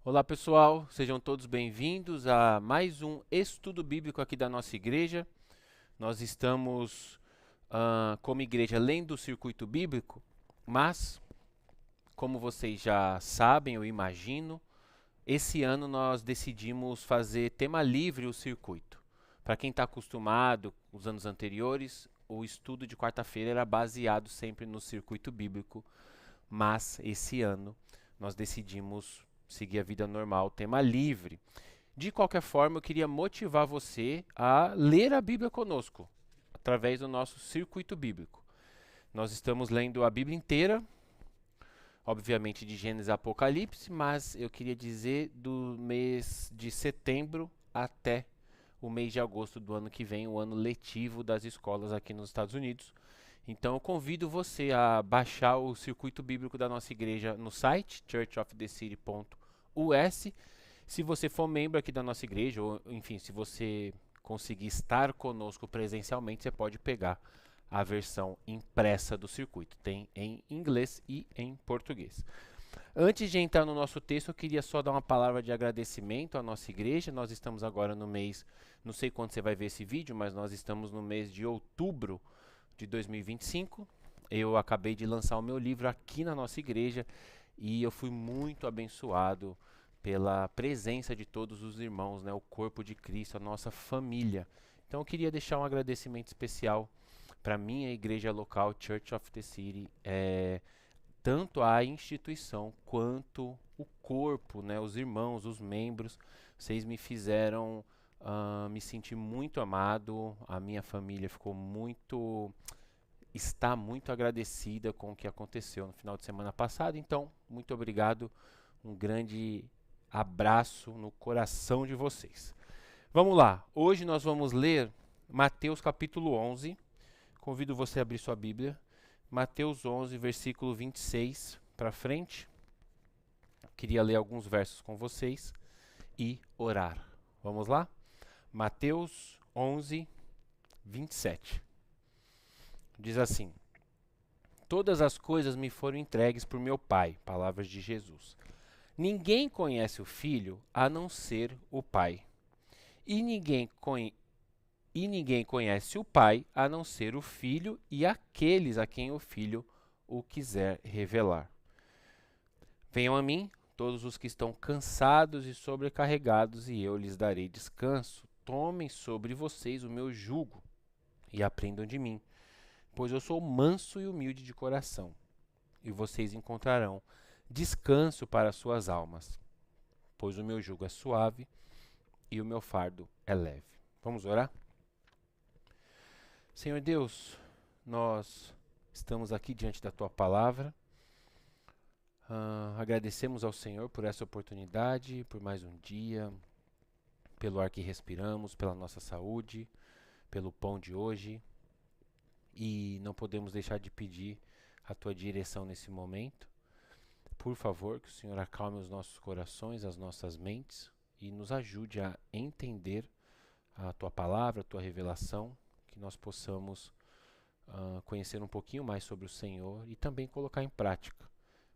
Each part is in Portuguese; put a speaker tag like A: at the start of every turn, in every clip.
A: Olá pessoal, sejam todos bem-vindos a mais um estudo bíblico aqui da nossa igreja. Nós estamos, como igreja, lendo o circuito bíblico, mas, como vocês já sabem, eu imagino, esse ano nós decidimos fazer tema livre o circuito. Para quem está acostumado, os anos anteriores, o estudo de quarta-feira era baseado sempre no circuito bíblico, mas esse ano nós decidimos seguir a vida normal, tema livre. De qualquer forma, eu queria motivar você a ler a Bíblia conosco, através do nosso circuito bíblico. Nós estamos lendo a Bíblia inteira, obviamente de Gênesis a Apocalipse, mas eu queria dizer do mês de setembro até o mês de agosto do ano que vem, o ano letivo das escolas aqui nos Estados Unidos. Então eu convido você a baixar o circuito bíblico da nossa igreja no site churchofthecity.us. Se você for membro aqui da nossa igreja, ou enfim, se você conseguir estar conosco presencialmente, você pode pegar a versão impressa do circuito. Tem em inglês e em português. Antes de entrar no nosso texto, eu queria só dar uma palavra de agradecimento à nossa igreja. Nós estamos agora no mês, não sei quando você vai ver esse vídeo, mas nós estamos no mês de outubro de 2025. Eu acabei de lançar o meu livro aqui na nossa igreja e eu fui muito abençoado pela presença de todos os irmãos, né, o corpo de Cristo, a nossa família. Então eu queria deixar um agradecimento especial para minha igreja local, Church of the City, tanto a instituição quanto o corpo, né, os irmãos, os membros. Vocês me fizeram me sentir muito amado, a minha família está muito agradecida com o que aconteceu no final de semana passado. Então, muito obrigado, um grande abraço no coração de vocês. Vamos lá, hoje nós vamos ler Mateus capítulo 11. Convido você a abrir sua Bíblia. Mateus 11, versículo 26 para frente. Queria ler alguns versos com vocês e orar. Vamos lá? Mateus 11, 27. Diz assim: Todas as coisas me foram entregues por meu Pai. Palavras de Jesus. Ninguém conhece o Filho a não ser o Pai. E ninguém conhece o Pai a não ser o Filho e aqueles a quem o Filho o quiser revelar. Venham a mim, todos os que estão cansados e sobrecarregados, e eu lhes darei descanso. Tomem sobre vocês o meu jugo e aprendam de mim, pois eu sou manso e humilde de coração, e vocês encontrarão descanso para suas almas, pois o meu jugo é suave e o meu fardo é leve. Vamos orar? Senhor Deus, nós estamos aqui diante da tua palavra. Agradecemos ao Senhor por essa oportunidade, por mais um dia, pelo ar que respiramos, pela nossa saúde, pelo pão de hoje. E não podemos deixar de pedir a tua direção nesse momento. Por favor, que o Senhor acalme os nossos corações, as nossas mentes e nos ajude a entender a tua palavra, a tua revelação, que nós possamos conhecer um pouquinho mais sobre o Senhor e também colocar em prática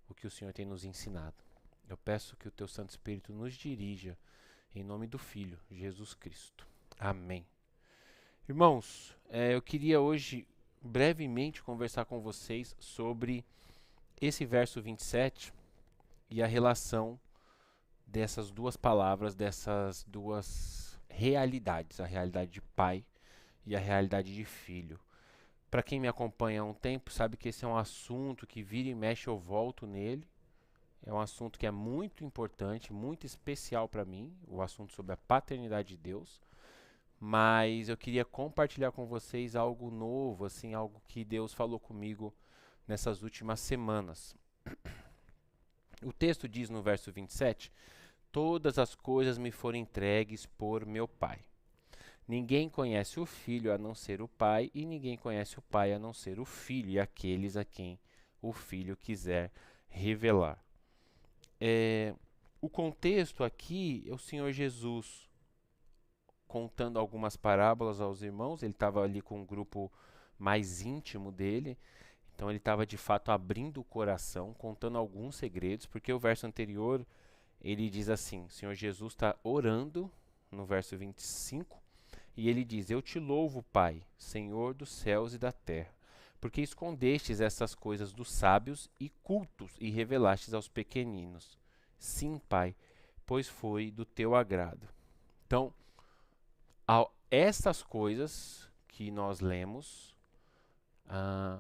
A: o que o Senhor tem nos ensinado. Eu peço que o teu Santo Espírito nos dirija em nome do Filho, Jesus Cristo. Amém. Irmãos, eu queria hoje brevemente conversar com vocês sobre esse verso 27 e a relação dessas duas palavras, dessas duas realidades, a realidade de pai e a realidade de filho. Para quem me acompanha há um tempo, sabe que esse é um assunto que vira e mexe eu volto nele. É um assunto que é muito importante, muito especial para mim, o assunto sobre a paternidade de Deus. Mas eu queria compartilhar com vocês algo novo, assim, algo que Deus falou comigo nessas últimas semanas. O texto diz no verso 27: Todas as coisas me foram entregues por meu Pai. Ninguém conhece o Filho a não ser o Pai, e ninguém conhece o Pai a não ser o Filho e aqueles a quem o Filho quiser revelar. O contexto aqui é o Senhor Jesus contando algumas parábolas aos irmãos. Ele estava ali com um grupo mais íntimo dele, então ele estava de fato abrindo o coração, contando alguns segredos, porque o verso anterior ele diz assim, o Senhor Jesus está orando no verso 25, e ele diz, eu te louvo, Pai, Senhor dos céus e da terra, porque escondestes essas coisas dos sábios e cultos e revelastes aos pequeninos. Sim, Pai, pois foi do teu agrado. Então, estas coisas que nós lemos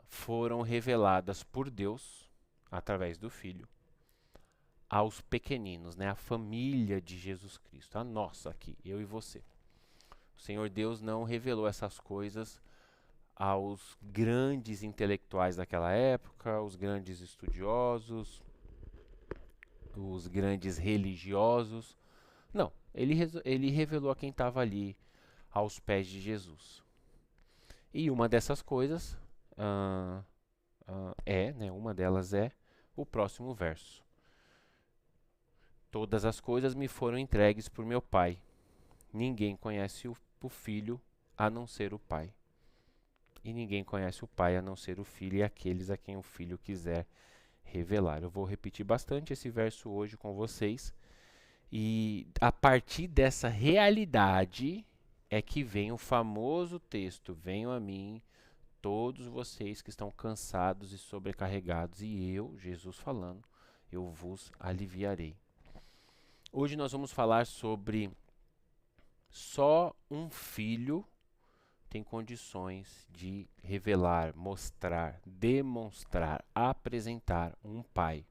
A: foram reveladas por Deus, através do Filho, aos pequeninos, né? A família de Jesus Cristo, a nossa aqui, eu e você. O Senhor Deus não revelou essas coisas aos grandes intelectuais daquela época, os grandes estudiosos, os grandes religiosos. Não, ele revelou a quem estava ali aos pés de Jesus. E uma dessas coisas uma delas é o próximo verso. Todas as coisas me foram entregues por meu Pai. Ninguém conhece o Filho a não ser o Pai. E ninguém conhece o Pai a não ser o Filho e aqueles a quem o Filho quiser revelar. Eu vou repetir bastante esse verso hoje com vocês. E a partir dessa realidade é que vem o famoso texto: venham a mim todos vocês que estão cansados e sobrecarregados, e eu, Jesus falando, eu vos aliviarei. Hoje nós vamos falar sobre só um filho tem condições de revelar, mostrar, demonstrar, apresentar um pai.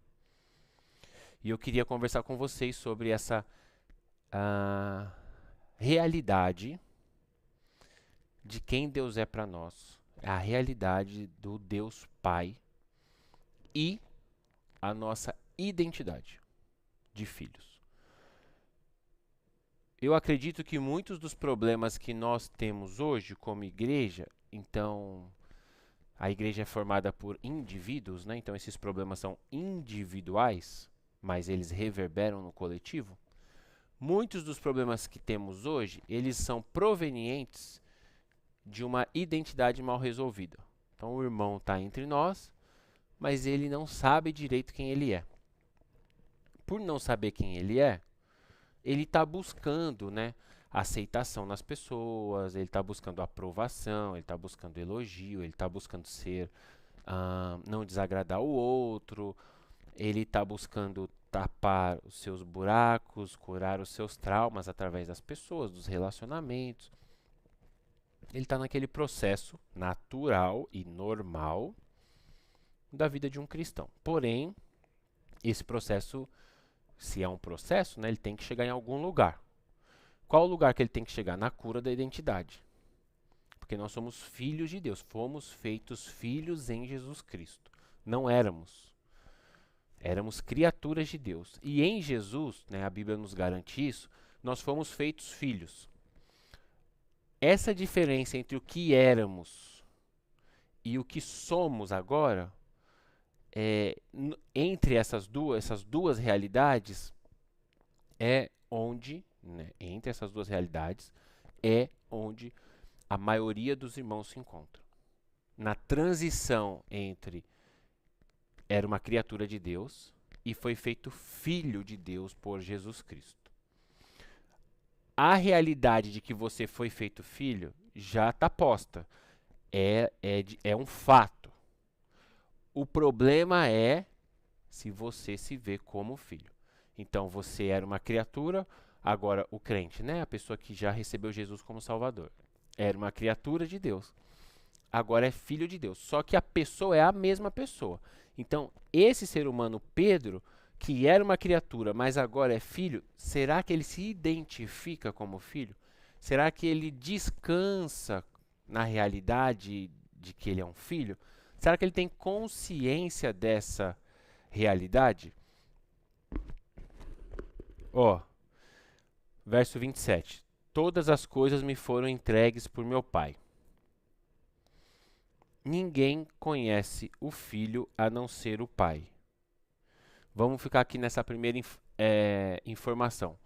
A: E eu queria conversar com vocês sobre essa realidade de quem Deus é para nós, a realidade do Deus Pai e a nossa identidade de filhos. Eu acredito que muitos dos problemas que nós temos hoje como igreja, então a igreja é formada por indivíduos, né? Então esses problemas são individuais, mas eles reverberam no coletivo. Muitos dos problemas que temos hoje, eles são provenientes de uma identidade mal resolvida. Então o irmão está entre nós, mas ele não sabe direito quem ele é. Por não saber quem ele é, ele está buscando, né, aceitação nas pessoas, ele está buscando aprovação, ele está buscando elogio, ele está buscando não desagradar o outro, ele está buscando tapar os seus buracos, curar os seus traumas através das pessoas, dos relacionamentos. Ele está naquele processo natural e normal da vida de um cristão. Porém, esse processo, se é um processo, né, ele tem que chegar em algum lugar. Qual o lugar que ele tem que chegar? Na cura da identidade. Porque nós somos filhos de Deus, fomos feitos filhos em Jesus Cristo. Não éramos. Éramos criaturas de Deus. E em Jesus, né, a Bíblia nos garante isso, nós fomos feitos filhos. Essa diferença entre o que éramos e o que somos agora, entre essas duas realidades, é onde, né, entre essas duas realidades, é onde a maioria dos irmãos se encontra. Na transição entre era uma criatura de Deus e foi feito filho de Deus por Jesus Cristo. A realidade de que você foi feito filho já está posta. É um fato. O problema é se você se vê como filho. Então, você era uma criatura, agora o crente, né? A pessoa que já recebeu Jesus como Salvador. Era uma criatura de Deus. Agora é filho de Deus. Só que a pessoa é a mesma pessoa. Então, esse ser humano, Pedro, que era uma criatura, mas agora é filho, será que ele se identifica como filho? Será que ele descansa na realidade de que ele é um filho? Será que ele tem consciência dessa realidade? Verso 27. Todas as coisas me foram entregues por meu Pai. Ninguém conhece o Filho a não ser o Pai. Vamos ficar aqui nessa primeira informação.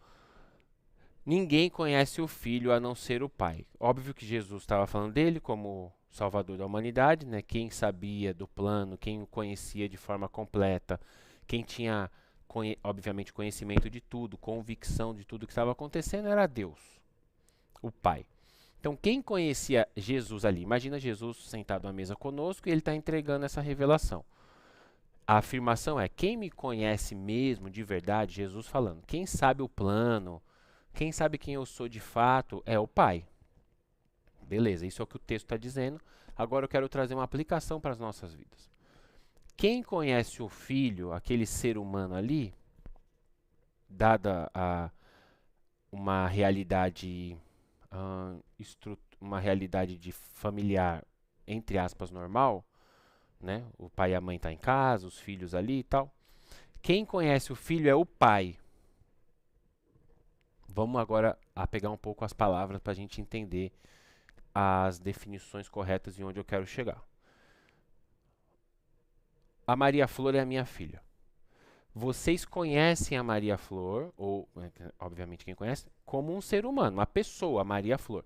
A: Ninguém conhece o Filho a não ser o Pai. Óbvio que Jesus estava falando dele como Salvador da humanidade, né? Quem sabia do plano, quem o conhecia de forma completa, quem tinha obviamente conhecimento de tudo, convicção de tudo que estava acontecendo, era Deus, o Pai. Então, quem conhecia Jesus ali? Imagina Jesus sentado à mesa conosco e ele está entregando essa revelação. A afirmação é: quem me conhece mesmo, de verdade, Jesus falando, quem sabe o plano, quem sabe quem eu sou de fato, é o Pai. Beleza, isso é o que o texto está dizendo. Agora eu quero trazer uma aplicação para as nossas vidas. Quem conhece o Filho, aquele ser humano ali, dada uma realidade, uma realidade de familiar, entre aspas, normal, né? O pai e a mãe estão em casa, os filhos ali e tal. Quem conhece o Filho é o Pai. Vamos agora a pegar um pouco as palavras para a gente entender as definições corretas e onde eu quero chegar. A Maria Flor é a minha filha. Vocês conhecem a Maria Flor, ou obviamente quem conhece, como um ser humano, uma pessoa, a Maria Flor.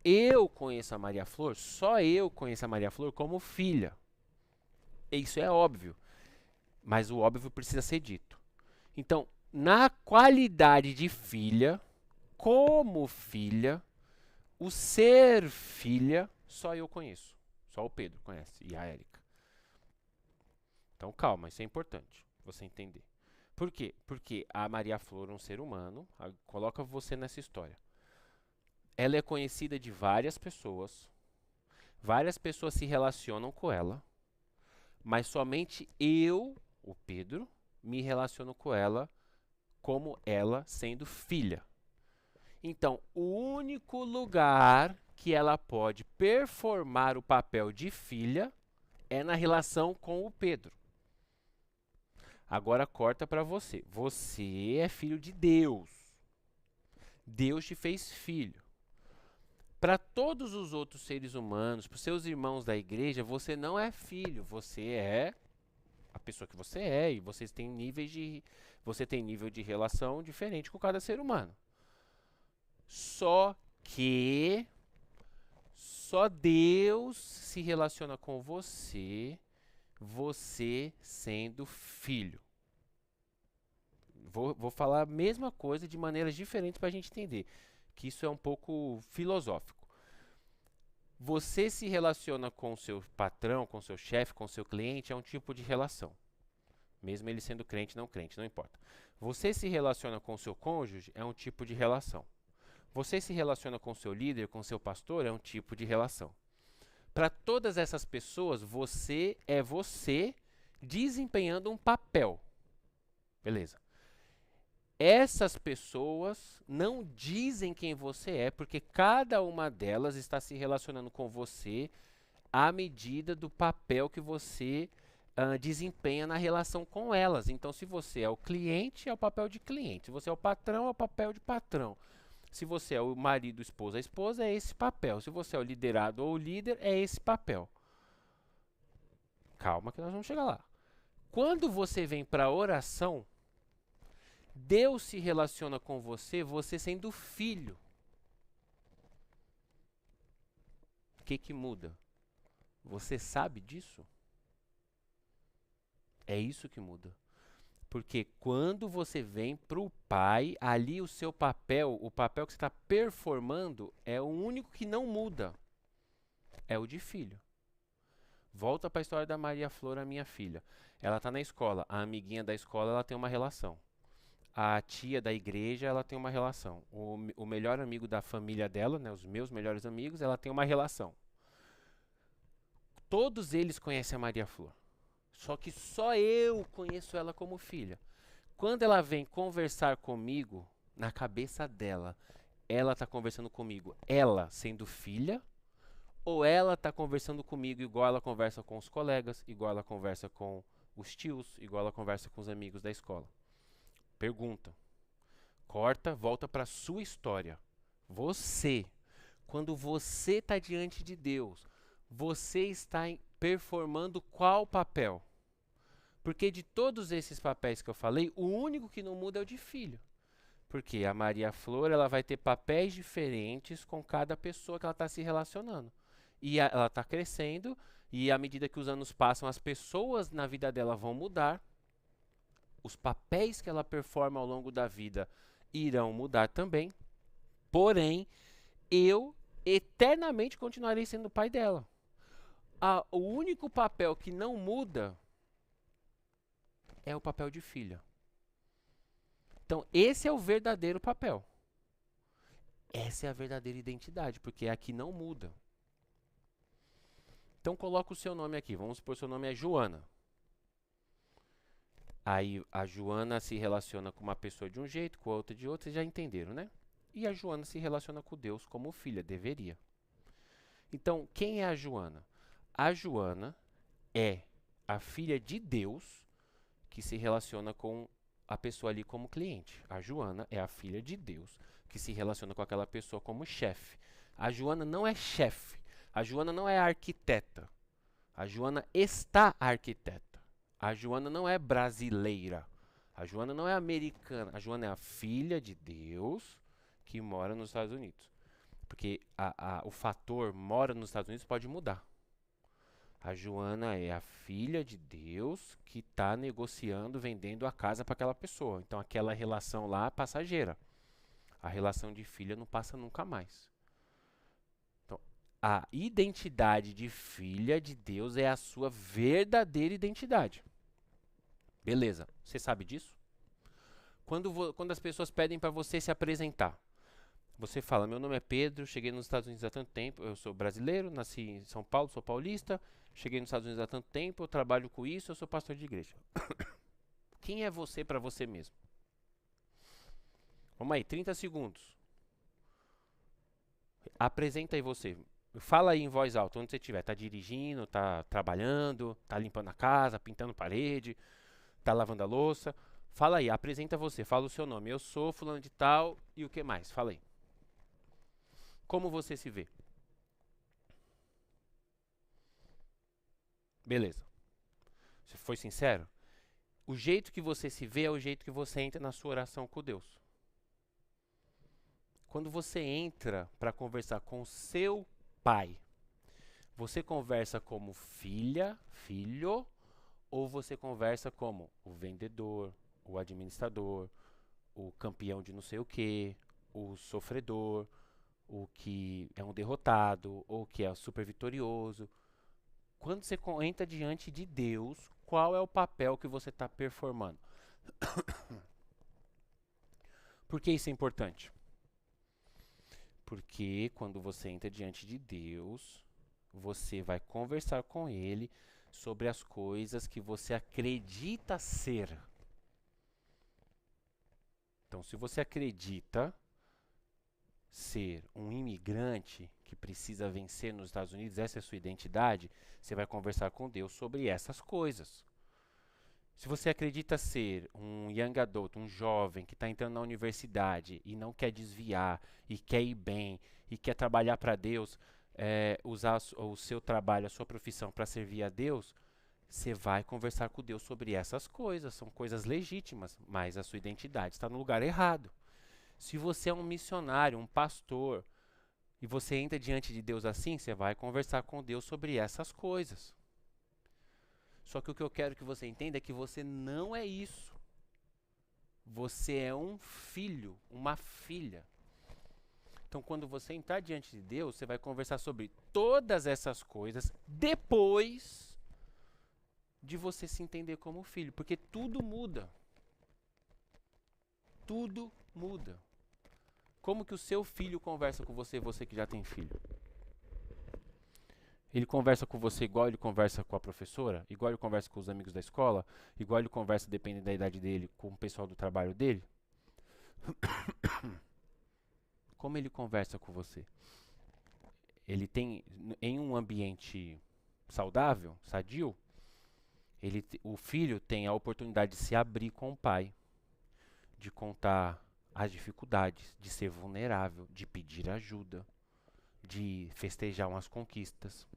A: Eu conheço a Maria Flor, só eu conheço a Maria Flor como filha. Isso é óbvio, mas o óbvio precisa ser dito. Então, na qualidade de filha, como filha, o ser filha, só eu conheço. Só o Pedro conhece e a Érica. Então, calma, isso é importante você entender. Por quê? Porque a Maria Flor é um ser humano, coloca você nessa história. Ela é conhecida de várias pessoas se relacionam com ela, mas somente eu, o Pedro, me relaciono com ela como ela sendo filha. Então, o único lugar que ela pode performar o papel de filha é na relação com o Pedro. Agora corta para você. Você é filho de Deus. Deus te fez filho. Para todos os outros seres humanos, para os seus irmãos da igreja, você não é filho. Você é a pessoa que você é e você tem nível de relação diferente com cada ser humano. Só que só Deus se relaciona com você, você sendo filho. Vou falar a mesma coisa de maneiras diferentes para a gente entender, que isso é um pouco filosófico. Você se relaciona com o seu patrão, com o seu chefe, com o seu cliente, é um tipo de relação. Mesmo ele sendo crente, não importa. Você se relaciona com o seu cônjuge, é um tipo de relação. Você se relaciona com o seu líder, com o seu pastor, é um tipo de relação. Para todas essas pessoas, você é você desempenhando um papel. Beleza. Essas pessoas não dizem quem você é, porque cada uma delas está se relacionando com você à medida do papel que você desempenha na relação com elas. Então, se você é o cliente, é o papel de cliente. Se você é o patrão, é o papel de patrão. Se você é o marido, a esposa, é esse papel. Se você é o liderado ou o líder, é esse papel. Calma que nós vamos chegar lá. Quando você vem para a oração, Deus se relaciona com você, você sendo filho. O que muda? Você sabe disso? É isso que muda. Porque quando você vem para o Pai, ali o seu papel, o papel que você está performando, é o único que não muda. É o de filho. Volta para a história da Maria Flor, a minha filha. Ela está na escola. A amiguinha da escola, ela tem uma relação. A tia da igreja, ela tem uma relação. O melhor amigo da família dela, né, os meus melhores amigos, ela tem uma relação. Todos eles conhecem a Maria Flor. Só que só eu conheço ela como filha. Quando ela vem conversar comigo, na cabeça dela, ela está conversando comigo, ela sendo filha, ou ela está conversando comigo igual ela conversa com os colegas, igual ela conversa com os tios, igual ela conversa com os amigos da escola. Pergunta. Corta, volta para a sua história. Você, quando você está diante de Deus, você está performando qual papel? Porque de todos esses papéis que eu falei, o único que não muda é o de filho. Porque a Maria Flor, ela vai ter papéis diferentes com cada pessoa que ela está se relacionando. E ela está crescendo, e à medida que os anos passam, as pessoas na vida dela vão mudar. os papéis que ela performa ao longo da vida irão mudar também, porém, eu eternamente continuarei sendo o pai dela. O único papel que não muda é o papel de filha. Então, esse é o verdadeiro papel. Essa é a verdadeira identidade, porque aqui não muda. Então, coloca o seu nome aqui. Vamos supor que seu nome é Joana. Aí, a Joana se relaciona com uma pessoa de um jeito, com a outra de outro. Vocês já entenderam, né? E a Joana se relaciona com Deus como filha, deveria. Então, quem é a Joana? A Joana é a filha de Deus que se relaciona com a pessoa ali como cliente. A Joana é a filha de Deus que se relaciona com aquela pessoa como chefe. A Joana não é chefe. A Joana não é arquiteta. A Joana está arquiteta. A Joana não é brasileira. A Joana não é americana. A Joana é a filha de Deus que mora nos Estados Unidos. Porque o fator mora nos Estados Unidos pode mudar. A Joana é a filha de Deus que está negociando, vendendo a casa para aquela pessoa. Então, aquela relação lá é passageira. A relação de filha não passa nunca mais. Então, a identidade de filha de Deus é a sua verdadeira identidade. Beleza, você sabe disso? Quando as pessoas pedem para você se apresentar, você fala, meu nome é Pedro, cheguei nos Estados Unidos há tanto tempo, eu sou brasileiro, nasci em São Paulo, sou paulista, cheguei nos Estados Unidos há tanto tempo, eu trabalho com isso, eu sou pastor de igreja. Quem é você para você mesmo? Vamos aí, 30 segundos. Apresenta aí você. Fala aí em voz alta, onde você estiver. Tá dirigindo, tá trabalhando, tá limpando a casa, pintando parede, tá lavando a louça. Fala aí, apresenta você, fala o seu nome. Eu sou fulano de tal e o que mais? Fala aí. Como você se vê? Beleza. Você foi sincero? O jeito que você se vê é o jeito que você entra na sua oração com Deus. Quando você entra para conversar com o seu pai, você conversa como filha, filho, ou você conversa como o vendedor, o administrador, o campeão de não sei o que, o sofredor, o que é um derrotado, ou que é super vitorioso. Quando você entra diante de Deus, qual é o papel que você está performando? Por que isso é importante? Porque quando você entra diante de Deus, você vai conversar com Ele sobre as coisas que você acredita ser. Então, se você acredita ser um imigrante que precisa vencer nos Estados Unidos, essa é a sua identidade, você vai conversar com Deus sobre essas coisas. Se você acredita ser um young adult, um jovem que está entrando na universidade e não quer desviar, e quer ir bem, e quer trabalhar para Deus, usar o seu trabalho, a sua profissão para servir a Deus, você vai conversar com Deus sobre essas coisas. São coisas legítimas, mas a sua identidade está no lugar errado. Se você é um missionário, um pastor, e você entra diante de Deus assim, você vai conversar com Deus sobre essas coisas. Só que o que eu quero que você entenda é que você não é isso. Você é um filho, uma filha. Então, quando você entrar diante de Deus, você vai conversar sobre todas essas coisas depois de você se entender como filho. Porque tudo muda. Tudo muda. Como que o seu filho conversa com você, você que já tem filho? Ele conversa com você igual ele conversa com a professora? Igual ele conversa com os amigos da escola? Igual ele conversa, dependendo da idade dele, com o pessoal do trabalho dele? Como ele conversa com você? Ele tem, em um ambiente saudável, sadio, o filho tem a oportunidade de se abrir com o pai, de contar as dificuldades, de ser vulnerável, de pedir ajuda, de festejar umas conquistas.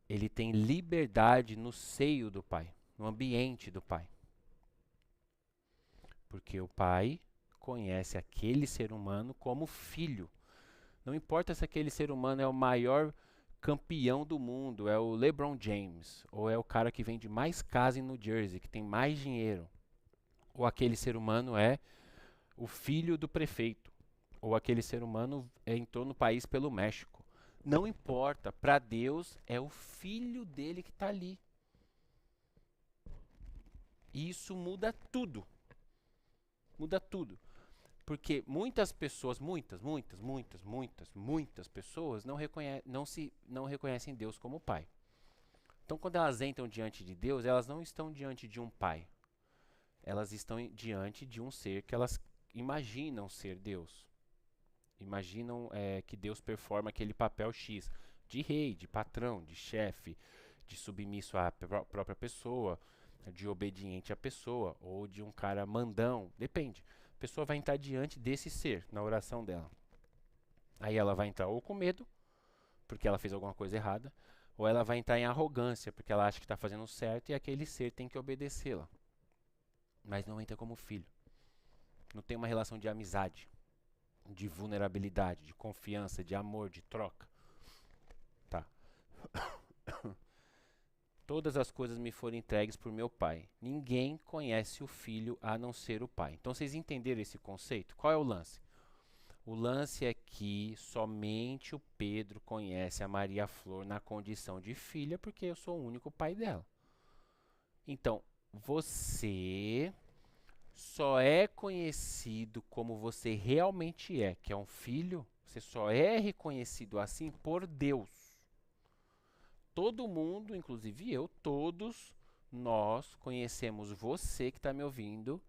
A: Ele tem liberdade no seio do pai, no ambiente do pai. Porque o pai conhece aquele ser humano como filho. Não importa se aquele ser humano é o maior campeão do mundo, é o LeBron James, ou é o cara que vende mais casa em New Jersey, que tem mais dinheiro, ou aquele ser humano é o filho do prefeito, ou aquele ser humano entrou no país pelo México. Não importa, para Deus é o filho dele que está ali. E isso muda tudo. Muda tudo. Porque muitas pessoas, muitas pessoas não reconhecem Deus como pai. Então, quando elas entram diante de Deus, elas não estão diante de um pai. Elas estão diante de um ser que elas imaginam ser Deus. Imaginam que Deus performa aquele papel X de rei, de patrão, de chefe, de submisso à própria pessoa, de obediente à pessoa, ou de um cara mandão, depende. A pessoa vai entrar diante desse ser na oração dela. Aí ela vai entrar ou com medo, porque ela fez alguma coisa errada, ou ela vai entrar em arrogância, porque ela acha que está fazendo certo e aquele ser tem que obedecê-la. Mas não entra como filho. Não tem uma relação de amizade, de vulnerabilidade, de confiança, de amor, de troca. Tá. Todas as coisas me foram entregues por meu Pai. Ninguém conhece o Filho a não ser o Pai. Então vocês entenderam esse conceito? Qual é o lance? O lance é que somente o Pedro conhece a Maria Flor na condição de filha, porque eu sou o único pai dela. Então, você só é conhecido como você realmente é, que é um filho, você só é reconhecido assim por Deus. Todo mundo, inclusive eu, todos nós conhecemos você que está me ouvindo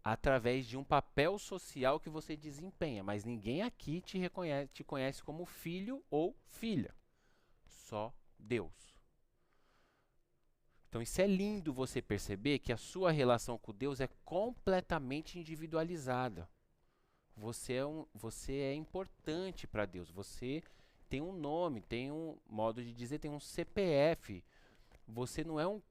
A: através de um papel social que você desempenha, mas ninguém aqui te conhece como filho ou filha. Só Deus. Então isso é lindo você perceber que a sua relação com Deus é completamente individualizada. Você é importante para Deus. Você tem um nome, tem um modo de dizer, tem um CPF. Você não é um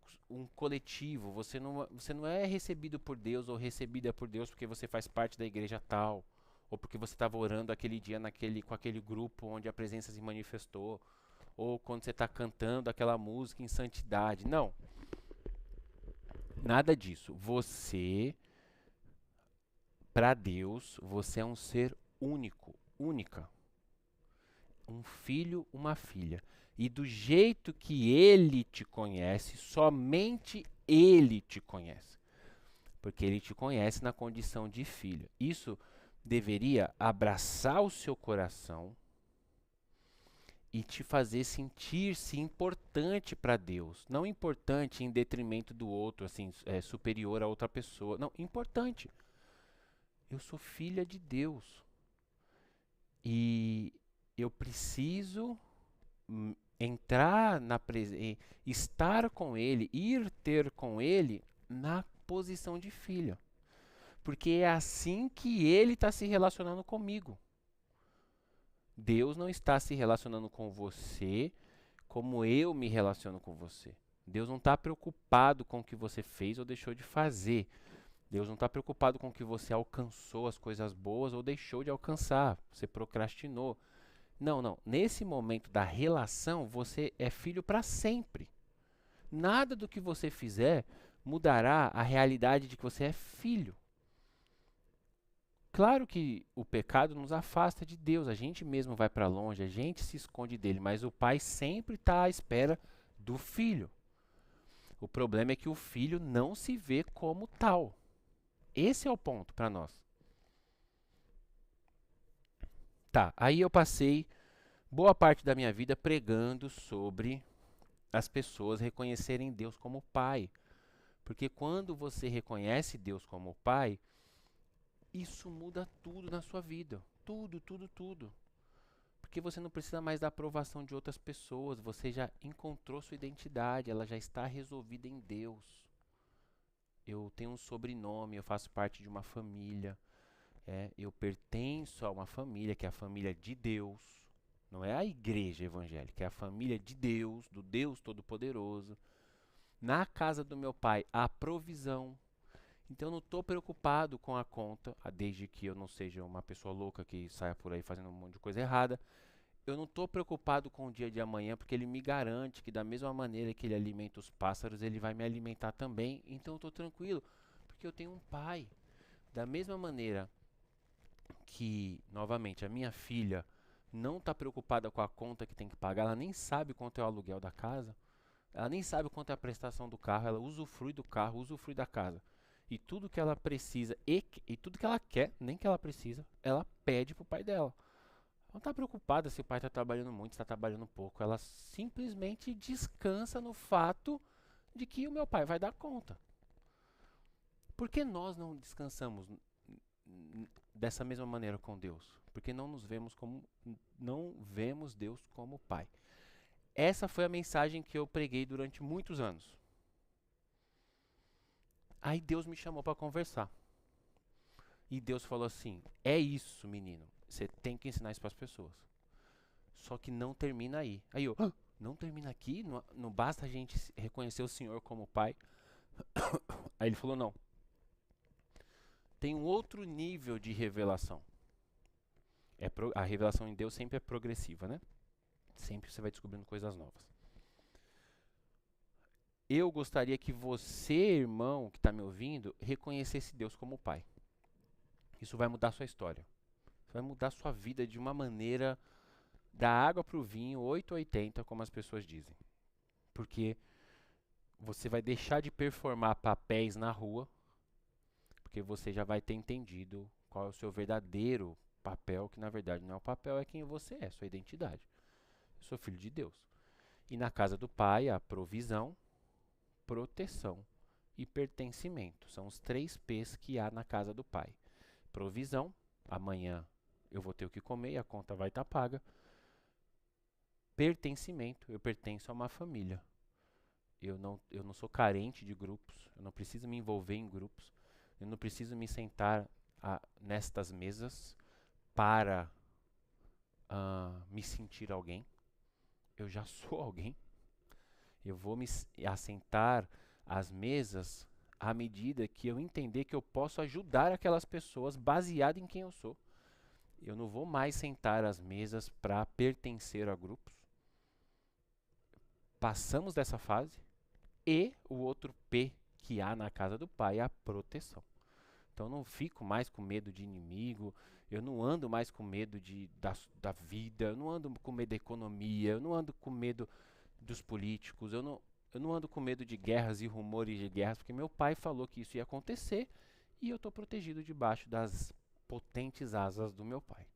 A: coletivo, você não é recebido por Deus ou recebida por Deus porque você faz parte da igreja tal, ou porque você estava orando aquele dia com aquele grupo onde a presença se manifestou, ou quando você está cantando aquela música em santidade. Não. Nada disso. Você, para Deus, você é um ser único, única. Um filho, uma filha. E do jeito que ele te conhece, somente ele te conhece. Porque ele te conhece na condição de filho. Isso deveria abraçar o seu coração e te fazer sentir-se importante para Deus. Não importante em detrimento do outro, assim, superior a outra pessoa. Não, importante. Eu sou filha de Deus. E eu preciso entrar na presença, estar com ele, ir ter com ele na posição de filho. Porque é assim que ele está se relacionando comigo. Deus não está se relacionando com você como eu me relaciono com você. Deus não está preocupado com o que você fez ou deixou de fazer. Deus não está preocupado com o que você alcançou, as coisas boas ou deixou de alcançar. Você procrastinou. Não, não. Nesse momento da relação, você é filho para sempre. Nada do que você fizer mudará a realidade de que você é filho. Claro que o pecado nos afasta de Deus, a gente mesmo vai para longe, a gente se esconde dele, mas o pai sempre está à espera do filho. O problema é que o filho não se vê como tal. Esse é o ponto para nós. Tá, aí eu passei boa parte da minha vida pregando sobre as pessoas reconhecerem Deus como Pai. Porque quando você reconhece Deus como Pai, isso muda tudo na sua vida. Tudo, tudo, tudo. Porque você não precisa mais da aprovação de outras pessoas. Você já encontrou sua identidade, ela já está resolvida em Deus. Eu tenho um sobrenome, eu faço parte de uma família. Eu pertenço a uma família, que é a família de Deus. Não é a igreja evangélica, é a família de Deus, do Deus Todo-Poderoso. Na casa do meu pai há provisão. Então eu não estou preocupado com a conta, desde que eu não seja uma pessoa louca que saia por aí fazendo um monte de coisa errada. eu não estou preocupado com o dia de amanhã, porque ele me garante que da mesma maneira que ele alimenta os pássaros, ele vai me alimentar também. Então eu estou tranquilo, porque eu tenho um pai. Da mesma maneira que, novamente, a minha filha não está preocupada com a conta que tem que pagar, ela nem sabe quanto é o aluguel da casa, ela nem sabe quanto é a prestação do carro, ela usufrui do carro, usufrui da casa. E tudo que ela precisa e tudo que ela quer, nem que ela precisa, ela pede pro pai dela. Ela não está preocupada se o pai está trabalhando muito, se está trabalhando pouco. Ela simplesmente descansa no fato de que o meu pai vai dar conta. Por que nós não descansamos dessa mesma maneira com Deus? Porque não vemos Deus como Pai. Essa foi a mensagem que eu preguei durante muitos anos. Aí Deus me chamou para conversar. E Deus falou assim: é isso, menino. Você tem que ensinar isso para as pessoas. Só que não termina aí. Aí eu, não termina aqui? Não, não basta a gente reconhecer o Senhor como Pai? Aí ele falou: não. Tem um outro nível de revelação. A revelação em Deus sempre é progressiva, né? Sempre você vai descobrindo coisas novas. Eu gostaria que você, irmão, que está me ouvindo, reconhecesse Deus como Pai. Isso vai mudar a sua história. Isso vai mudar a sua vida de uma maneira da água para o vinho, 880, como as pessoas dizem. Porque você vai deixar de performar papéis na rua, porque você já vai ter entendido qual é o seu verdadeiro papel, que na verdade não é o papel, é quem você é, sua identidade. Eu sou filho de Deus. E na casa do Pai, a provisão, proteção e pertencimento. São os 3 P's que há na casa do Pai. Provisão, amanhã eu vou ter o que comer e a conta vai estar paga. Pertencimento, eu pertenço a uma família. Eu não sou carente de grupos, eu não preciso me envolver em grupos, eu não preciso me sentar nestas mesas para me sentir alguém. Eu já sou alguém. Eu vou me assentar às mesas à medida que eu entender que eu posso ajudar aquelas pessoas baseado em quem eu sou. Eu não vou mais sentar às mesas para pertencer a grupos. Passamos dessa fase. E o outro P que há na casa do Pai é a proteção. Então eu não fico mais com medo de inimigo, eu não ando mais com medo da vida, eu não ando com medo da economia, eu não ando com medo dos políticos, eu não ando com medo de guerras e rumores de guerras, porque meu pai falou que isso ia acontecer e eu estou protegido debaixo das potentes asas do meu pai.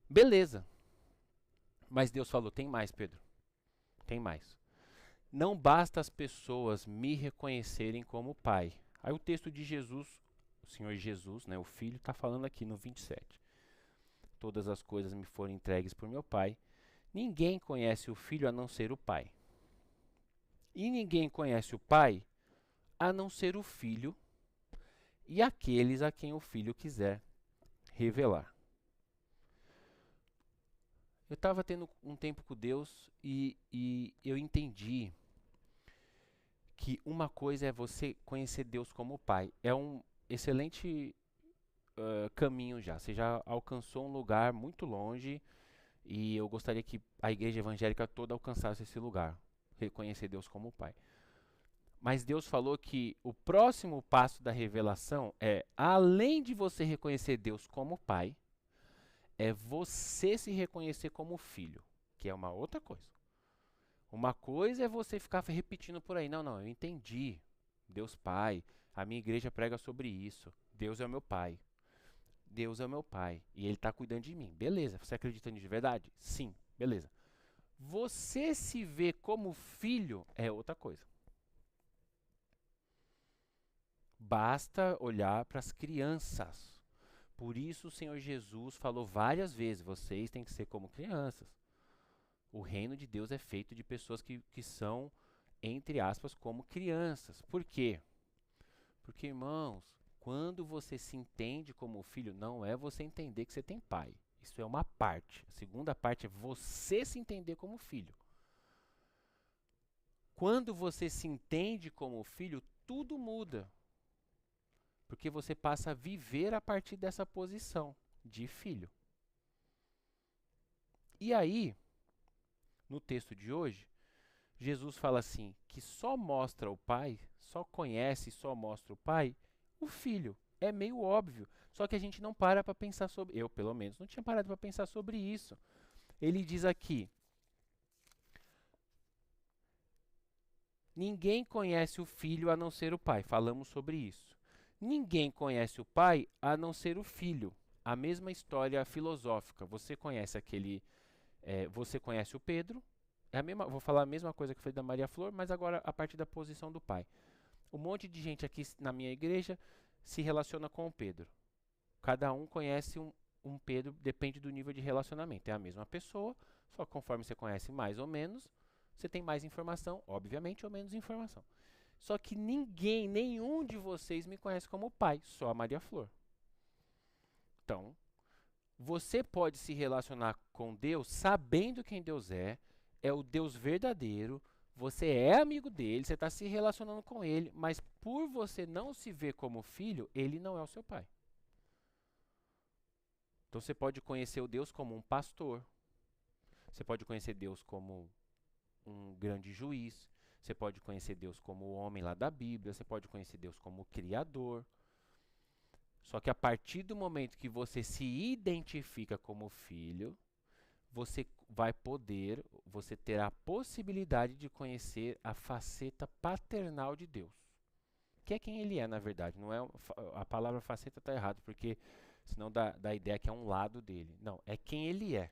A: Beleza. Mas Deus falou, tem mais, Pedro. Tem mais. Não basta as pessoas me reconhecerem como pai. Aí o texto de Jesus, o Senhor Jesus, né, o Filho, está falando aqui no 27. Todas as coisas me foram entregues por meu Pai. Ninguém conhece o Filho a não ser o Pai. E ninguém conhece o Pai a não ser o Filho e aqueles a quem o Filho quiser revelar. Eu estava tendo um tempo com Deus e eu entendi que uma coisa é você conhecer Deus como Pai. É um excelente caminho já. Você já alcançou um lugar muito longe e eu gostaria que a igreja evangélica toda alcançasse esse lugar. Reconhecer Deus como Pai. Mas Deus falou que o próximo passo da revelação é, além de você reconhecer Deus como Pai, é você se reconhecer como filho, que é uma outra coisa. Uma coisa é você ficar repetindo por aí. Não, não, eu entendi. Deus Pai, a minha igreja prega sobre isso. Deus é o meu Pai. Deus é o meu Pai e Ele está cuidando de mim. Beleza, você acredita nisso de verdade? Sim, beleza. Você se vê como filho é outra coisa. Basta olhar para as crianças. Por isso o Senhor Jesus falou várias vezes, vocês têm que ser como crianças. O reino de Deus é feito de pessoas que são, entre aspas, como crianças. Por quê? Porque, irmãos, quando você se entende como filho, não é você entender que você tem pai. Isso é uma parte. A segunda parte é você se entender como filho. Quando você se entende como filho, tudo muda. Porque você passa a viver a partir dessa posição de filho. E aí, no texto de hoje, Jesus fala assim, que só mostra o Pai, só conhece, só mostra o Pai, o Filho. É meio óbvio, só que a gente não para pensar sobre, eu pelo menos não tinha parado para pensar sobre isso. Ele diz aqui, ninguém conhece o Filho a não ser o Pai, falamos sobre isso. Ninguém conhece o Pai a não ser o Filho. A mesma história filosófica, você conhece você conhece o Pedro, vou falar a mesma coisa que foi da Maria Flor, mas agora a partir da posição do pai. Um monte de gente aqui na minha igreja se relaciona com o Pedro. Cada um conhece um Pedro, depende do nível de relacionamento. É a mesma pessoa, só que conforme você conhece mais ou menos, você tem mais informação, obviamente, ou menos informação. Só que ninguém, nenhum de vocês me conhece como pai, só a Maria Flor. Então, você pode se relacionar com Deus sabendo quem Deus é o Deus verdadeiro, você é amigo dele, você está se relacionando com ele, mas por você não se ver como filho, ele não é o seu pai. Então você pode conhecer o Deus como um pastor, você pode conhecer Deus como um grande juiz, você pode conhecer Deus como o homem lá da Bíblia, você pode conhecer Deus como o Criador. Só que a partir do momento que você se identifica como filho, você terá a possibilidade de conhecer a faceta paternal de Deus. Que é quem ele é, na verdade. Não é a palavra faceta está errado, porque senão dá a ideia que é um lado dele. Não, é quem ele é.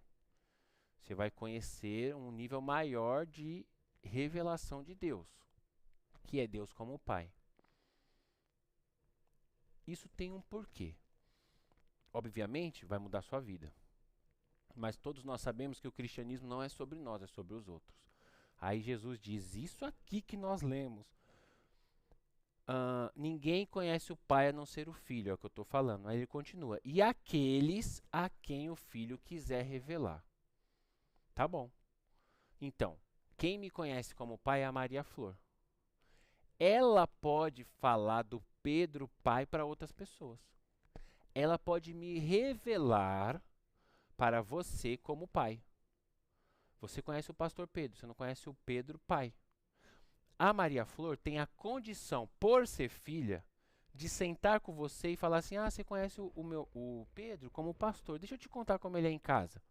A: Você vai conhecer um nível maior de revelação de Deus, que é Deus como Pai. Isso tem um porquê. Obviamente, vai mudar sua vida. Mas todos nós sabemos que o cristianismo não é sobre nós, é sobre os outros. Aí Jesus diz, isso aqui que nós lemos. Ninguém conhece o Pai a não ser o Filho, é o que eu estou falando. Aí ele continua, e aqueles a quem o Filho quiser revelar. Tá bom. Então, quem me conhece como pai é a Maria Flor. Ela pode falar do Pedro pai para outras pessoas. Ela pode me revelar para você como pai. Você conhece o pastor Pedro, você não conhece o Pedro pai. A Maria Flor tem a condição, por ser filha, de sentar com você e falar assim: ah, você conhece o Pedro como pastor, deixa eu te contar como ele é em casa.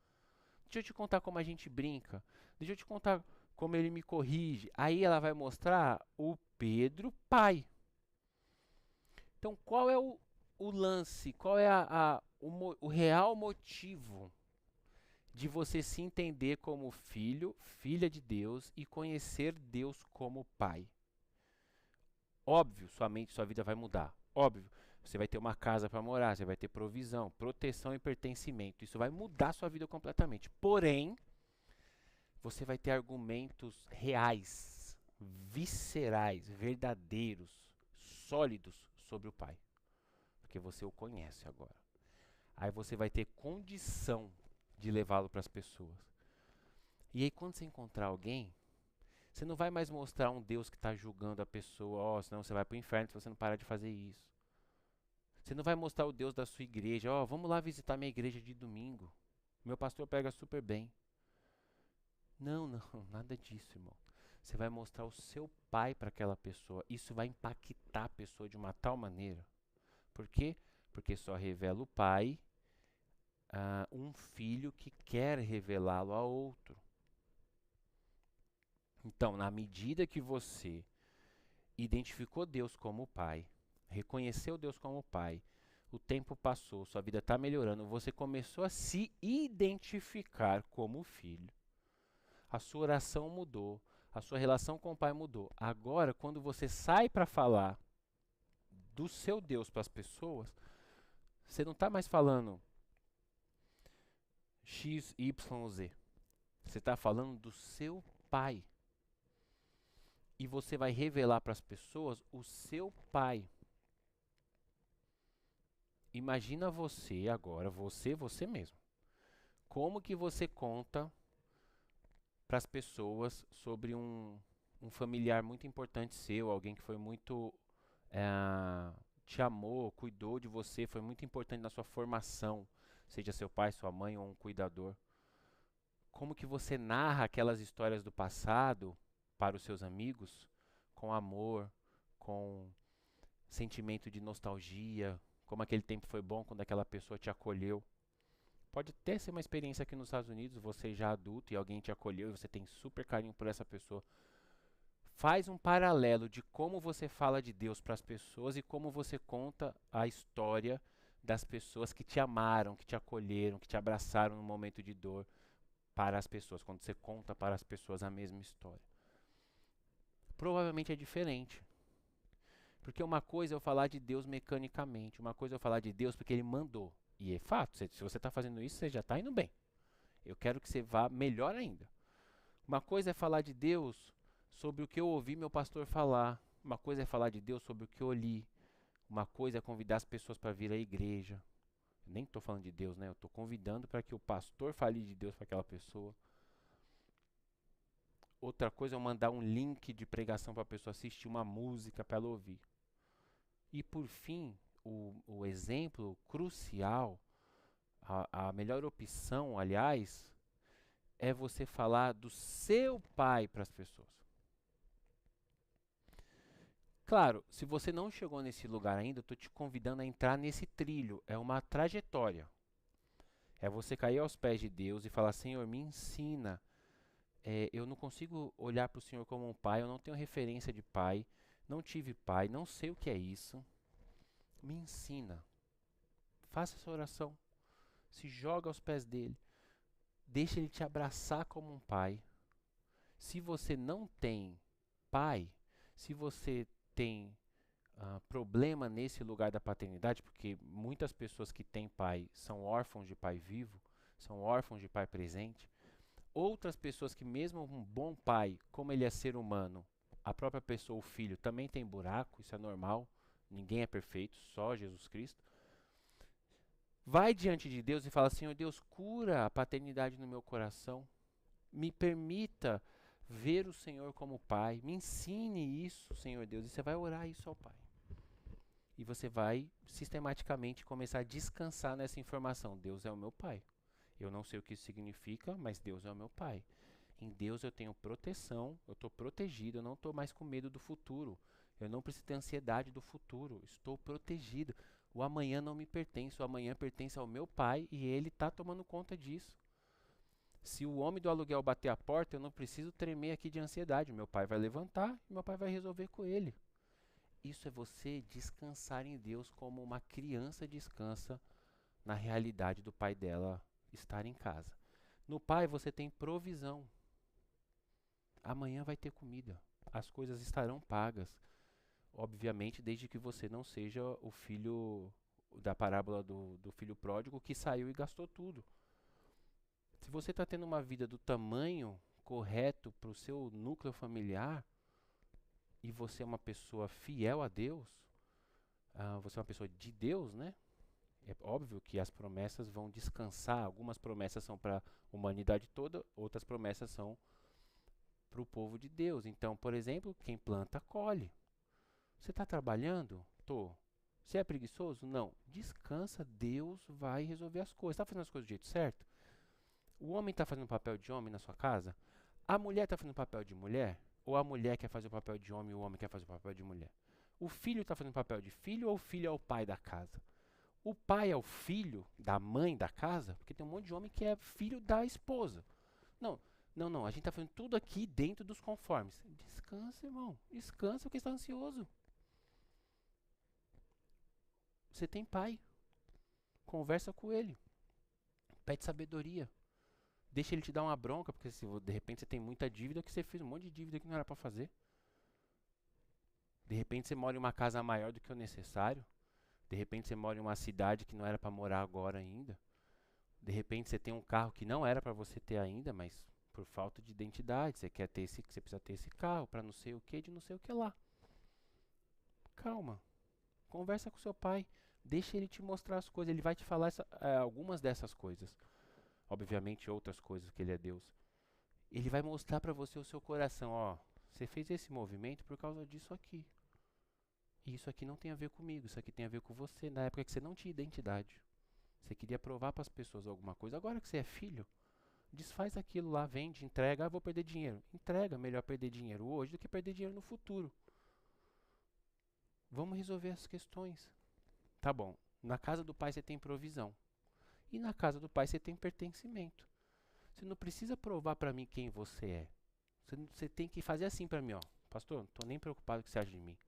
A: Deixa eu te contar como a gente brinca. Deixa eu te contar como ele me corrige. Aí ela vai mostrar o Pedro pai. Então, qual é o lance? Qual é o real motivo de você se entender como filho, filha de Deus e conhecer Deus como pai? Óbvio, sua vida vai mudar. Óbvio, você vai ter uma casa para morar, você vai ter provisão, proteção e pertencimento. Isso vai mudar sua vida completamente. Porém, você vai ter argumentos reais, viscerais, verdadeiros, sólidos sobre o Pai, porque você o conhece agora. Aí você vai ter condição de levá-lo para as pessoas. E aí quando você encontrar alguém, você não vai mais mostrar um Deus que está julgando a pessoa, ó, senão você vai para o inferno se você não parar de fazer isso. Você não vai mostrar o Deus da sua igreja, ó, vamos lá visitar minha igreja de domingo. Meu pastor prega super bem. Não, não, nada disso, irmão. Você vai mostrar o seu pai para aquela pessoa. Isso vai impactar a pessoa de uma tal maneira. Por quê? Porque só revela o pai um filho que quer revelá-lo a outro. Então, na medida que você identificou Deus como pai, reconheceu Deus como pai, o tempo passou, sua vida está melhorando, você começou a se identificar como filho. A sua oração mudou, a sua relação com o Pai mudou. Agora, quando você sai para falar do seu Deus para as pessoas, você não está mais falando X, Y, Z. Você está falando do seu Pai. E você vai revelar para as pessoas o seu Pai. Imagina você agora, você mesmo. Como que você conta para as pessoas sobre um familiar muito importante seu, alguém que foi muito te amou, cuidou de você, foi muito importante na sua formação, seja seu pai, sua mãe ou um cuidador. como que você narra aquelas histórias do passado para os seus amigos com amor, com sentimento de nostalgia, como aquele tempo foi bom quando aquela pessoa te acolheu. Pode até ser uma experiência aqui nos Estados Unidos, você já adulto e alguém te acolheu e você tem super carinho por essa pessoa. Faz um paralelo de como você fala de Deus para as pessoas e como você conta a história das pessoas que te amaram, que te acolheram, que te abraçaram no momento de dor para as pessoas, quando você conta para as pessoas a mesma história. Provavelmente é diferente. Porque uma coisa é eu falar de Deus mecanicamente, uma coisa é eu falar de Deus porque Ele mandou. E é fato, se você está fazendo isso, você já está indo bem. Eu quero que você vá melhor ainda. Uma coisa é falar de Deus sobre o que eu ouvi meu pastor falar. Uma coisa é falar de Deus sobre o que eu li. Uma coisa é convidar as pessoas para vir à igreja. Eu nem estou falando de Deus, né? Eu estou convidando para que o pastor fale de Deus para aquela pessoa. Outra coisa é eu mandar um link de pregação para a pessoa assistir uma música para ela ouvir. E por fim, o exemplo crucial, a melhor opção, aliás, é você falar do seu pai para as pessoas. Claro, se você não chegou nesse lugar ainda, eu estou te convidando a entrar nesse trilho. É uma trajetória. É você cair aos pés de Deus e falar: Senhor, me ensina. Eu não consigo olhar para o Senhor como um pai, eu não tenho referência de pai, não tive pai, não sei o que é isso. Me ensina. Faça essa oração. Se joga aos pés dele. Deixa ele te abraçar como um pai. Se você não tem pai, se você tem problema nesse lugar da paternidade, porque muitas pessoas que têm pai são órfãos de pai vivo, são órfãos de pai presente. Outras pessoas que mesmo um bom pai, como ele é ser humano, a própria pessoa, o filho, também tem buraco, isso é normal. Ninguém é perfeito, só Jesus Cristo. Vai diante de Deus e fala: Senhor Deus, cura a paternidade no meu coração. Me permita ver o Senhor como Pai. Me ensine isso, Senhor Deus. E você vai orar isso ao Pai. E você vai sistematicamente começar a descansar nessa informação. Deus é o meu Pai. Eu não sei o que isso significa, mas Deus é o meu Pai. Em Deus eu tenho proteção, eu estou protegido, eu não estou mais com medo do futuro. Eu não preciso ter ansiedade do futuro. Estou protegido. O amanhã não me pertence, o amanhã pertence ao meu pai e ele está tomando conta disso. Se o homem do aluguel bater a porta, eu não preciso tremer aqui de ansiedade. Meu pai vai levantar e meu pai vai resolver com ele. Isso é você descansar em Deus como uma criança descansa na realidade do pai dela estar em casa. No pai você tem provisão. Amanhã vai ter comida. As coisas estarão pagas. Obviamente, desde que você não seja o filho da parábola do filho pródigo que saiu e gastou tudo. Se você está tendo uma vida do tamanho correto para o seu núcleo familiar e você é uma pessoa fiel a Deus, você é uma pessoa de Deus, né? É óbvio que as promessas vão descansar. Algumas promessas são para a humanidade toda, outras promessas são para o povo de Deus. Então, por exemplo, quem planta, colhe. Você está trabalhando? Tô. Você é preguiçoso? Não. Descansa, Deus vai resolver as coisas. Está fazendo as coisas do jeito certo? O homem está fazendo o papel de homem na sua casa? A mulher está fazendo o papel de mulher? Ou a mulher quer fazer o papel de homem e o homem quer fazer o papel de mulher? O filho está fazendo o papel de filho ou o filho é o pai da casa? O pai é o filho da mãe da casa? Porque tem um monte de homem que é filho da esposa. Não, não. A gente está fazendo tudo aqui dentro dos conformes. Descansa, irmão. Descansa porque está ansioso. Você tem pai. Conversa com ele. Pede sabedoria. Deixa ele te dar uma bronca, porque se de repente você tem muita dívida, que você fez um monte de dívida que não era para fazer. De repente você mora em uma casa maior do que o necessário. De repente você mora em uma cidade que não era para morar agora ainda. De repente você tem um carro que não era para você ter ainda, mas por falta de identidade, você quer ter esse, você precisa ter esse carro para não sei o que, de não sei o que lá. Calma. Conversa com seu pai. Deixa ele te mostrar as coisas. Ele vai te falar algumas dessas coisas. Obviamente outras coisas que ele é Deus. Ele vai mostrar para você o seu coração. Ó, você fez esse movimento por causa disso aqui. E isso aqui não tem a ver comigo. Isso aqui tem a ver com você. Na época que você não tinha identidade. Você queria provar para as pessoas alguma coisa. Agora que você é filho, Desfaz aquilo lá, vende, entrega. Ah, vou perder dinheiro. Entrega, melhor perder dinheiro hoje do que perder dinheiro no futuro. Vamos resolver as questões. Tá bom, na casa do pai você tem provisão. E na casa do pai você tem pertencimento. Você não precisa provar para mim quem você é. Você tem que fazer assim para mim, ó. Pastor, não tô nem preocupado com o que você acha de mim.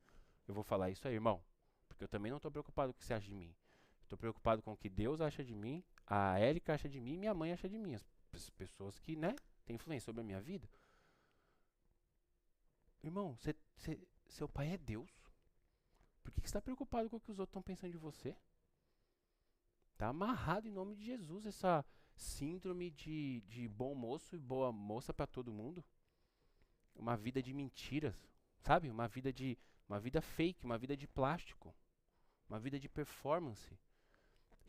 A: Eu vou falar isso aí, irmão. Porque eu também não tô preocupado com o que você acha de mim. Estou preocupado com o que Deus acha de mim, a Érica acha de mim e minha mãe acha de mim. As pessoas que, né, têm influência sobre a minha vida. Irmão, seu pai é Deus. Por que você está preocupado com o que os outros estão pensando de você? Tá amarrado em nome de Jesus essa síndrome de bom moço e boa moça para todo mundo. Uma vida de mentiras, sabe? Uma vida fake, uma vida de plástico, uma vida de performance,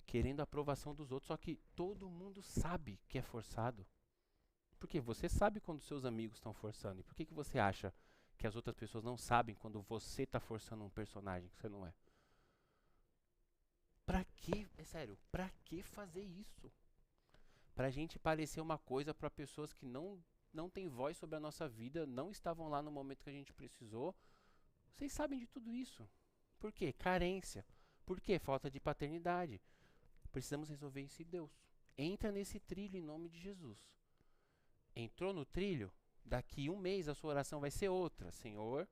A: querendo a aprovação dos outros, só que todo mundo sabe que é forçado. Porque você sabe quando seus amigos estão forçando. E por que você acha que as outras pessoas não sabem quando você está forçando um personagem que você não é? Pra que, é sério, pra que fazer isso? Pra gente parecer uma coisa para pessoas que não têm voz sobre a nossa vida, não estavam lá no momento que a gente precisou. Vocês sabem de tudo isso. Por quê? Carência. Por quê? Falta de paternidade. Precisamos resolver isso em Deus. Entra nesse trilho em nome de Jesus. Entrou no trilho? Daqui um mês a sua oração vai ser outra. Senhor,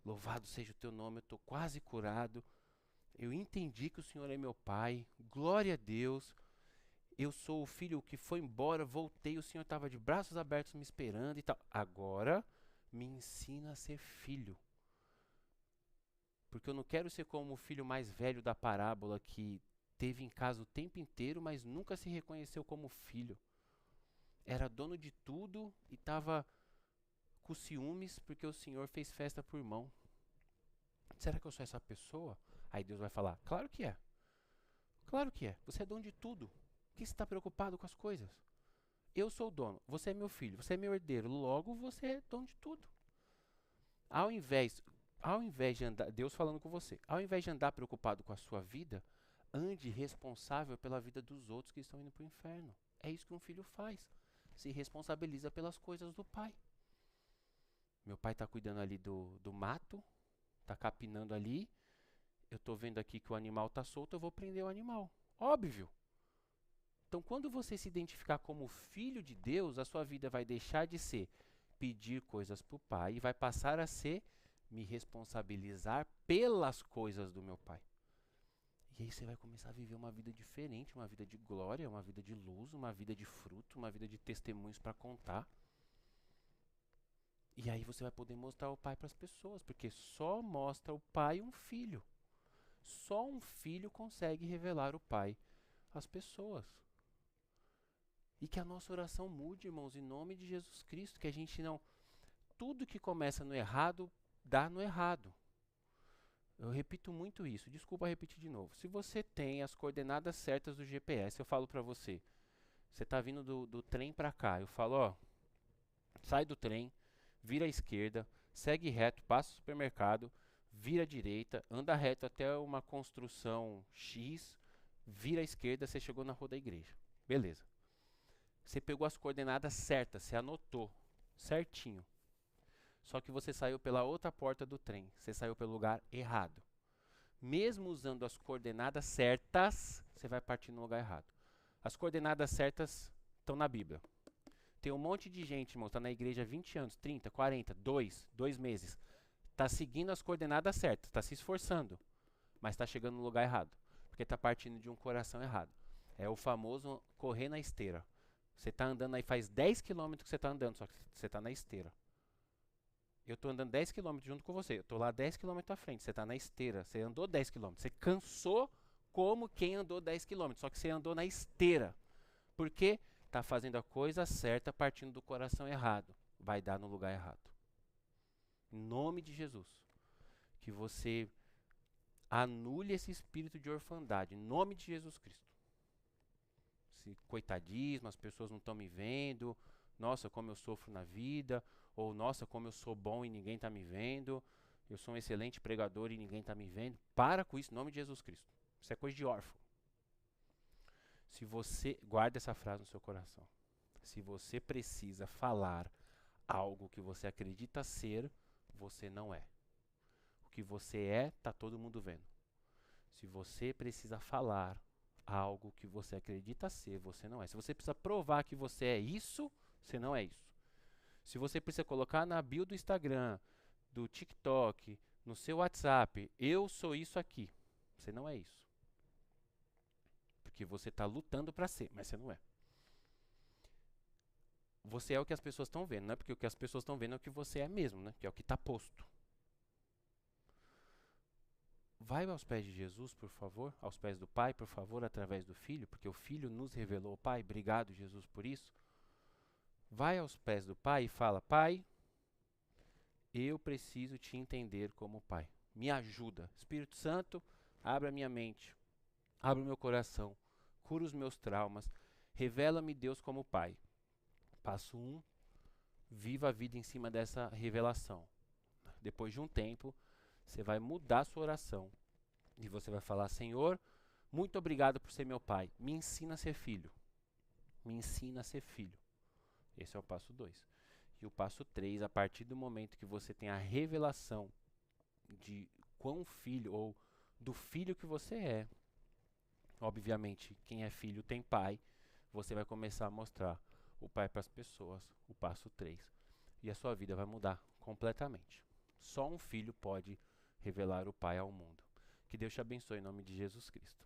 A: louvado seja o teu nome, eu estou quase curado. Eu entendi que o Senhor é meu Pai. Glória a Deus. Eu sou o filho que foi embora, voltei, o Senhor estava de braços abertos me esperando e tal. Agora me ensina a ser filho. Porque eu não quero ser como o filho mais velho da parábola que teve em casa o tempo inteiro, mas nunca se reconheceu como filho. Era dono de tudo e estava com ciúmes porque o Senhor fez festa por irmão. Será que eu sou essa pessoa? Aí Deus vai falar, claro que é. Claro que é. Você é dono de tudo. Por que você está preocupado com as coisas? Eu sou o dono, você é meu filho, você é meu herdeiro, logo você é dono de tudo. Ao invés, ao invés de andar, Deus falando com você, ao invés de andar preocupado com a sua vida, ande responsável pela vida dos outros que estão indo para o inferno. É isso que um filho faz. Se responsabiliza pelas coisas do pai. Meu pai está cuidando ali do mato, está capinando ali. Eu estou vendo aqui que o animal está solto, eu vou prender o animal. Óbvio. Então, quando você se identificar como filho de Deus, a sua vida vai deixar de ser pedir coisas para o pai e vai passar a ser me responsabilizar pelas coisas do meu pai. E aí você vai começar a viver uma vida diferente, uma vida de glória, uma vida de luz, uma vida de fruto, uma vida de testemunhos para contar. E aí você vai poder mostrar o pai para as pessoas, porque só mostra o pai um filho. Só um filho consegue revelar o pai às pessoas. E que a nossa oração mude, irmãos, em nome de Jesus Cristo, que a gente não... Tudo que começa no errado, dá no errado. Eu repito muito isso, desculpa repetir de novo. Se você tem as coordenadas certas do GPS, eu falo para você, você está vindo do trem para cá, eu falo, ó, sai do trem, vira à esquerda, segue reto, passa o supermercado, vira à direita, anda reto até uma construção X, vira à esquerda, você chegou na rua da igreja. Beleza. Você pegou as coordenadas certas, você anotou certinho. Só que você saiu pela outra porta do trem, você saiu pelo lugar errado. Mesmo usando as coordenadas certas, você vai partir no lugar errado. As coordenadas certas estão na Bíblia. Tem um monte de gente, irmão, está na igreja há 20 anos, 30, 40, 2 meses. Está seguindo as coordenadas certas, está se esforçando, mas está chegando no lugar errado. Porque está partindo de um coração errado. É o famoso correr na esteira. Você está andando aí, faz 10 quilômetros que você está andando, só que você está na esteira. Eu estou andando 10 quilômetros junto com você. Eu estou lá 10 quilômetros à frente. Você está na esteira. Você andou 10 quilômetros. Você cansou como quem andou 10 quilômetros. Só que você andou na esteira. Por quê? Está fazendo a coisa certa partindo do coração errado. Vai dar no lugar errado. Em nome de Jesus. Que você anule esse espírito de orfandade. Em nome de Jesus Cristo. Esse coitadismo, as pessoas não estão me vendo. Nossa, como eu sofro na vida. Ou, nossa, como eu sou bom e ninguém está me vendo. Eu sou um excelente pregador e ninguém está me vendo. Para com isso, em nome de Jesus Cristo. Isso é coisa de órfão. Se você... Guarda essa frase no seu coração. Se você precisa falar algo que você acredita ser, você não é. O que você é, tá todo mundo vendo. Se você precisa falar algo que você acredita ser, você não é. Se você precisa provar que você é isso, você não é isso. Se você precisa colocar na bio do Instagram, do TikTok, no seu WhatsApp, eu sou isso aqui, você não é isso. Porque você está lutando para ser, mas você não é. Você é o que as pessoas estão vendo, não é porque o que as pessoas estão vendo é o que você é mesmo, né? Que é o que está posto. Vai aos pés de Jesus, por favor, aos pés do Pai, por favor, através do Filho, porque o Filho nos revelou o Pai. Obrigado, Jesus, por isso. Vai aos pés do Pai e fala: Pai, eu preciso te entender como Pai. Me ajuda. Espírito Santo, abra minha mente, abra o meu coração, cura os meus traumas, revela-me Deus como Pai. Passo 1, viva a vida em cima dessa revelação. Depois de um tempo, você vai mudar a sua oração e você vai falar: Senhor, muito obrigado por ser meu Pai. Me ensina a ser filho. Me ensina a ser filho. Esse é o passo 2. E o passo 3, a partir do momento que você tem a revelação de quão filho ou do filho que você é, obviamente, quem é filho tem pai, você vai começar a mostrar o pai para as pessoas, o passo 3. E a sua vida vai mudar completamente. Só um filho pode revelar o pai ao mundo. Que Deus te abençoe em nome de Jesus Cristo.